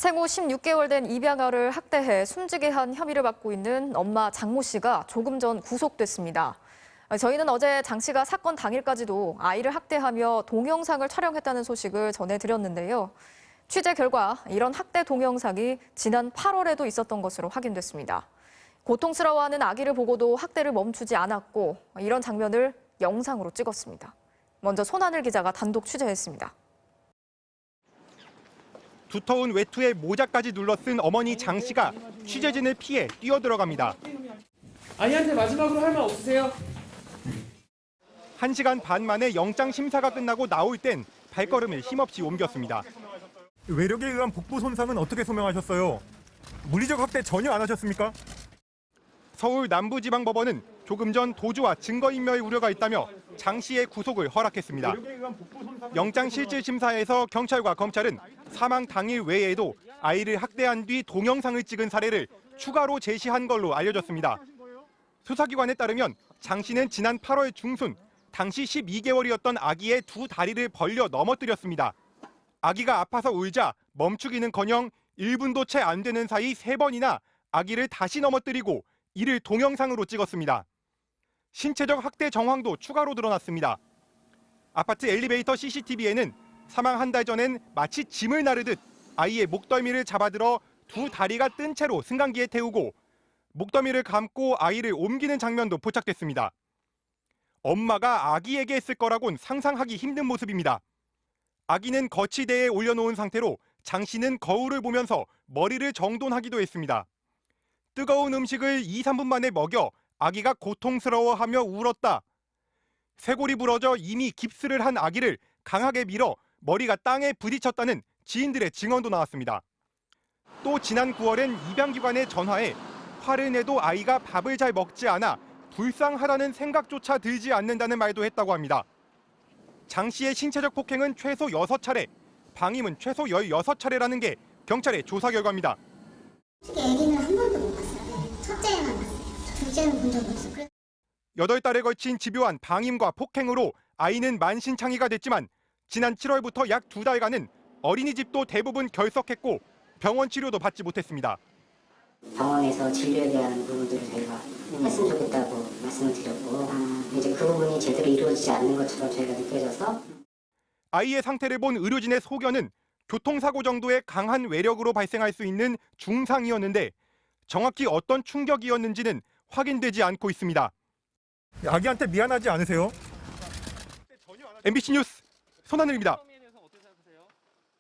생후 16개월 된 입양아를 학대해 숨지게 한 혐의를 받고 있는 엄마 장모 씨가 조금 전 구속됐습니다. 저희는 어제 장 씨가 사건 당일까지도 아이를 학대하며 동영상을 촬영했다는 소식을 전해드렸는데요. 취재 결과 이런 학대 동영상이 지난 8월에도 있었던 것으로 확인됐습니다. 고통스러워하는 아기를 보고도 학대를 멈추지 않았고 이런 장면을 영상으로 찍었습니다. 먼저 손하늘 기자가 단독 취재했습니다. 두터운 외투에 모자까지 눌러쓴 어머니 장 씨가 취재진을 피해 뛰어들어갑니다. 아이한테 마지막으로 할 말 없으세요? 1시간 반 만에 영장 심사가 끝나고 나올 땐 발걸음을 힘없이 옮겼습니다. 외력에 의한 복부 손상은 어떻게 소명하셨어요? 물리적 학대 전혀 안 하셨습니까? 서울 남부지방법원은 조금 전 도주와 증거인멸 우려가 있다며 장 씨의 구속을 허락했습니다. 영장실질심사에서 경찰과 검찰은 사망 당일 외에도 아이를 학대한 뒤 동영상을 찍은 사례를 추가로 제시한 걸로 알려졌습니다. 수사기관에 따르면 장 씨는 지난 8월 중순 당시 12개월이었던 아기의 두 다리를 벌려 넘어뜨렸습니다. 아기가 아파서 울자 멈추기는커녕 1분도 채 안 되는 사이 3번이나 아기를 다시 넘어뜨리고 이를 동영상으로 찍었습니다. 신체적 학대 정황도 추가로 드러났습니다. 아파트 엘리베이터 CCTV에는 사망 한 달 전엔 마치 짐을 나르듯 아이의 목덜미를 잡아들어 두 다리가 뜬 채로 승강기에 태우고 목덜미를 감고 아이를 옮기는 장면도 포착됐습니다. 엄마가 아기에게 했을 거라곤 상상하기 힘든 모습입니다. 아기는 거치대에 올려놓은 상태로 장 씨는 거울을 보면서 머리를 정돈하기도 했습니다. 뜨거운 음식을 2, 3분 만에 먹여 아기가 고통스러워하며 울었다. 쇄골이 부러져 이미 깁스를 한 아기를 강하게 밀어 머리가 땅에 부딪혔다는 지인들의 증언도 나왔습니다. 또 지난 9월엔 입양기관에 전화해 화를 내도 아이가 밥을 잘 먹지 않아 불쌍하다는 생각조차 들지 않는다는 말도 했다고 합니다. 장 씨의 신체적 폭행은 최소 6차례, 방임은 최소 16차례라는 게 경찰의 조사 결과입니다. 애기는 한 번도 못 봤어요. 첫째만 봤어요. 둘째는 본 적이 없어요. 8달에 걸친 집요한 방임과 폭행으로 아이는 만신창이가 됐지만 지난 7월부터 약 2달간은 어린이집도 대부분 결석했고 병원 치료도 받지 못했습니다. 병원에서 진료에 대한 부분들을 저희가 했으면 좋겠다고 말씀을 드렸고 이제 그 부분이 제대로 이루어지지 않는 것처럼 저희가 느껴져서 아이의 상태를 본 의료진의 소견은 교통사고 정도의 강한 외력으로 발생할 수 있는 중상이었는데 정확히 어떤 충격이었는지는 확인되지 않고 있습니다. 아기한테 미안하지 않으세요? MBC 뉴스 손하늘입니다.